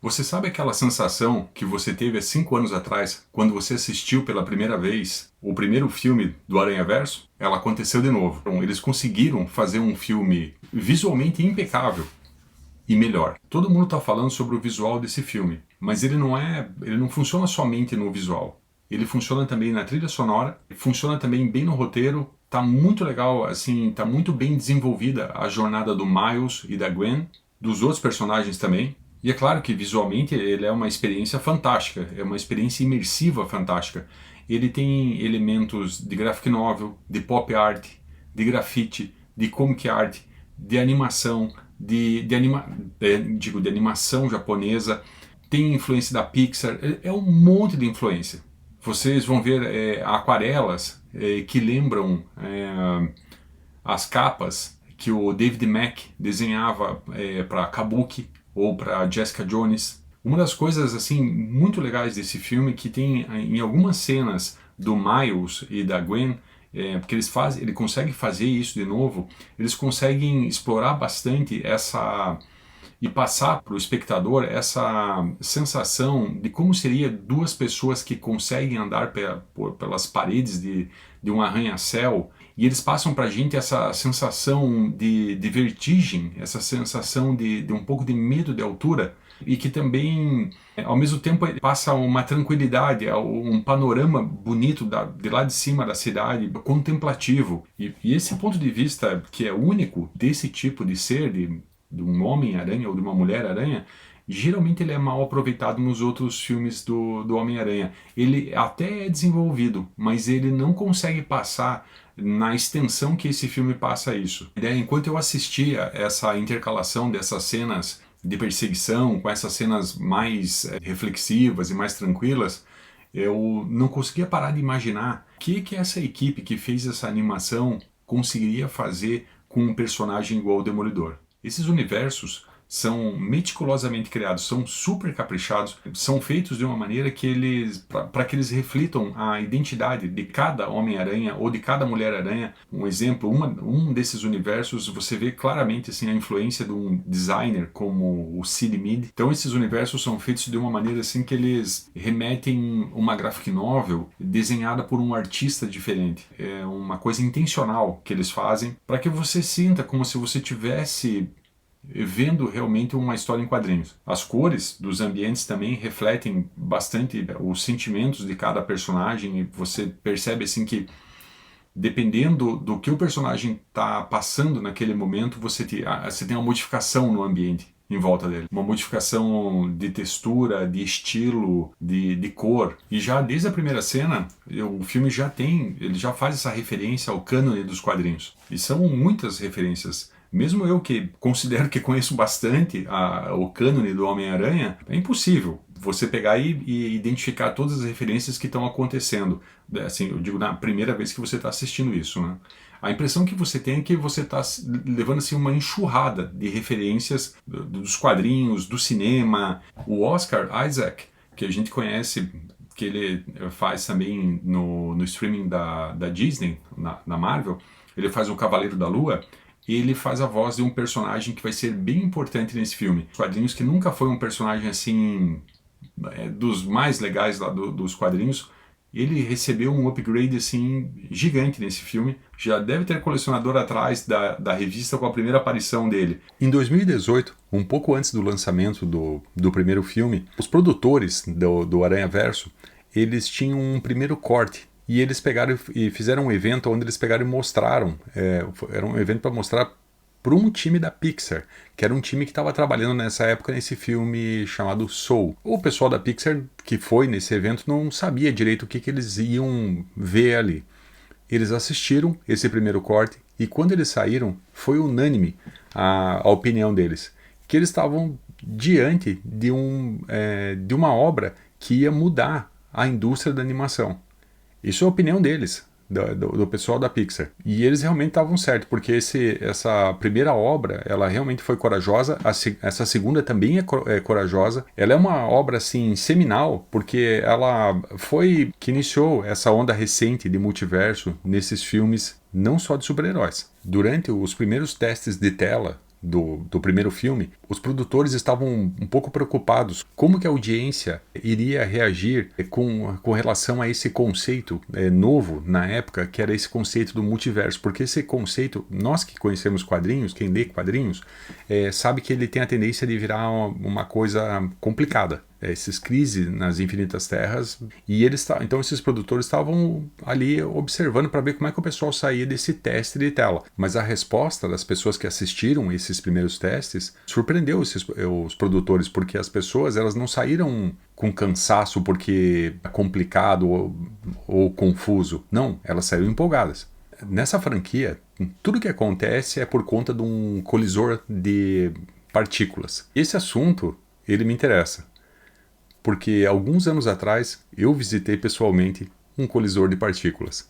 Você sabe aquela sensação que você teve há 5 anos atrás, quando você assistiu pela primeira vez o primeiro filme do Aranhaverso? Ela aconteceu de novo. Então, eles conseguiram fazer um filme visualmente impecável e melhor. Todo mundo está falando sobre o visual desse filme, mas ele não funciona somente no visual. Ele funciona também na trilha sonora, funciona também bem no roteiro. Tá muito legal, assim, tá muito bem desenvolvida a jornada do Miles e da Gwen, dos outros personagens também. E é claro que visualmente ele é uma experiência fantástica, é uma experiência imersiva fantástica. Ele tem elementos de graphic novel, de pop art, de grafite, de comic art, de animação, de animação japonesa, tem influência da Pixar, é um monte de influência. Vocês vão ver aquarelas que lembram as capas que o David Mack desenhava para Kabuki ou para Jessica Jones. Uma das coisas assim muito legais desse filme é que tem em algumas cenas do Miles e da Gwen, porque ele consegue fazer isso de novo, eles conseguem explorar bastante essa e passar para o espectador essa sensação de como seria duas pessoas que conseguem andar pelas paredes de um arranha-céu, e eles passam para a gente essa sensação de vertigem, essa sensação de um pouco de medo de altura, e que também, ao mesmo tempo, passa uma tranquilidade, um panorama bonito de lá de cima da cidade, contemplativo. E esse ponto de vista, que é único desse tipo de ser, de um Homem-Aranha ou de uma Mulher-Aranha, geralmente ele é mal aproveitado nos outros filmes do Homem-Aranha. Ele até é desenvolvido, mas ele não consegue passar na extensão que esse filme passa isso. Enquanto eu assistia essa intercalação dessas cenas de perseguição, com essas cenas mais reflexivas e mais tranquilas, eu não conseguia parar de imaginar o que essa equipe que fez essa animação conseguiria fazer com um personagem igual ao Demolidor. Esses universos são meticulosamente criados, são super caprichados, são feitos de uma maneira que para que eles reflitam a identidade de cada Homem-Aranha ou de cada Mulher-Aranha. Um exemplo, um desses universos, você vê claramente assim, a influência de um designer como o Sid Mead. Então esses universos são feitos de uma maneira assim que eles remetem uma graphic novel desenhada por um artista diferente. É uma coisa intencional que eles fazem para que você sinta como se você tivesse vendo realmente uma história em quadrinhos. As cores dos ambientes também refletem bastante os sentimentos de cada personagem, e você percebe assim que dependendo do que o personagem está passando naquele momento, você tem uma modificação no ambiente em volta dele. Uma modificação de textura, de estilo, de cor. E já desde a primeira cena, o filme ele já faz essa referência ao cânone dos quadrinhos. E são muitas referências. Mesmo eu que considero que conheço bastante o cânone do Homem-Aranha, é impossível você pegar e identificar todas as referências que estão acontecendo. Assim, eu digo na primeira vez que você está assistindo isso, né? A impressão que você tem é que você está levando assim, uma enxurrada de referências dos quadrinhos, do cinema. O Oscar Isaac, que a gente conhece, que ele faz também no streaming da Disney, na Marvel, ele faz o Cavaleiro da Lua. Ele faz a voz de um personagem que vai ser bem importante nesse filme. Os quadrinhos, que nunca foi um personagem assim dos mais legais lá dos quadrinhos, ele recebeu um upgrade assim gigante nesse filme. Já deve ter colecionador atrás da revista com a primeira aparição dele. Em 2018, um pouco antes do lançamento do primeiro filme, os produtores do Aranhaverso, eles tinham um primeiro corte. E eles pegaram e fizeram um evento onde eles pegaram e mostraram, era um evento para mostrar para um time da Pixar, que era um time que estava trabalhando nessa época nesse filme chamado Soul. O pessoal da Pixar que foi nesse evento não sabia direito o que eles iam ver ali. Eles assistiram esse primeiro corte e quando eles saíram, foi unânime a opinião deles, que eles estavam diante de uma obra que ia mudar a indústria da animação. Isso é a opinião deles, do pessoal da Pixar. E eles realmente estavam certos, porque essa primeira obra, ela realmente foi corajosa, essa segunda também é corajosa. Ela é uma obra, assim, seminal, porque ela foi que iniciou essa onda recente de multiverso nesses filmes, não só de super-heróis. Durante os primeiros testes de tela do primeiro filme, os produtores estavam um pouco preocupados como que a audiência iria reagir com relação a esse conceito novo na época, que era esse conceito do multiverso, porque esse conceito, nós que conhecemos quadrinhos, quem lê quadrinhos, sabe que ele tem a tendência de virar uma coisa complicada. Essas crises nas infinitas terras, e então esses produtores estavam ali observando para ver como é que o pessoal saía desse teste de tela. Mas a resposta das pessoas que assistiram esses primeiros testes surpreendeu os produtores, porque as pessoas elas não saíram com cansaço porque é complicado ou confuso. Não, elas saíram empolgadas. Nessa franquia, tudo que acontece é por conta de um colisor de partículas. Esse assunto, ele me interessa. Porque alguns anos atrás eu visitei pessoalmente um colisor de partículas.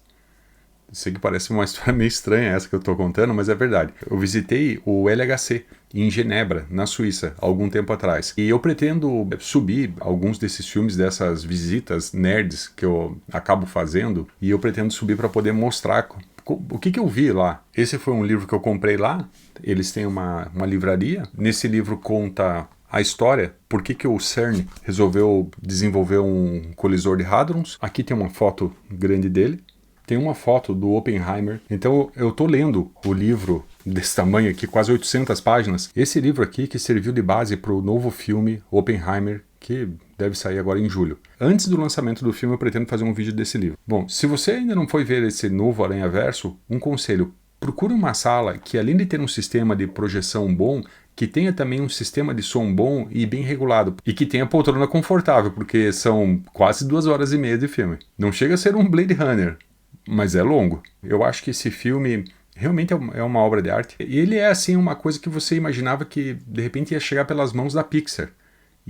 Sei que parece uma história meio estranha essa que eu estou contando, mas é verdade. Eu visitei o LHC em Genebra, na Suíça, há algum tempo atrás. E eu pretendo subir alguns desses filmes, dessas visitas nerds que eu acabo fazendo, e eu pretendo subir para poder mostrar o que eu vi lá. Esse foi um livro que eu comprei lá. Eles têm uma livraria. Nesse livro conta a história, por que o CERN resolveu desenvolver um colisor de hadrons. Aqui tem uma foto grande dele. Tem uma foto do Oppenheimer. Então eu tô lendo o livro desse tamanho aqui, quase 800 páginas. Esse livro aqui que serviu de base para o novo filme Oppenheimer, que deve sair agora em julho. Antes do lançamento do filme eu pretendo fazer um vídeo desse livro. Bom, se você ainda não foi ver esse novo Aranhaverso, um conselho: procure uma sala que, além de ter um sistema de projeção bom, que tenha também um sistema de som bom e bem regulado. E que tenha poltrona confortável, porque são quase 2h30 de filme. Não chega a ser um Blade Runner, mas é longo. Eu acho que esse filme realmente é uma obra de arte. E ele é assim uma coisa que você imaginava que de repente ia chegar pelas mãos da Pixar.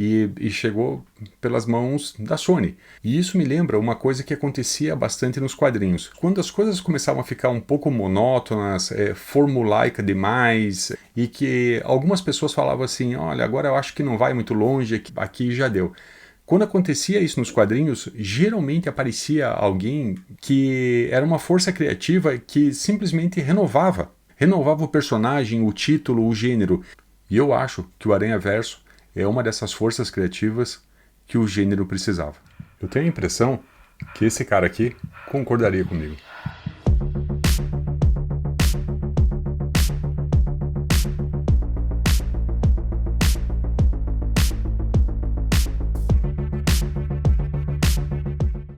E chegou pelas mãos da Sony. E isso me lembra uma coisa que acontecia bastante nos quadrinhos. Quando as coisas começavam a ficar um pouco monótonas, formulaica demais, e que algumas pessoas falavam assim, olha, agora eu acho que não vai muito longe, aqui já deu. Quando acontecia isso nos quadrinhos, geralmente aparecia alguém que era uma força criativa que simplesmente renovava o personagem, o título, o gênero. E eu acho que o Aranhaverso é uma dessas forças criativas que o gênero precisava. Eu tenho a impressão que esse cara aqui concordaria comigo.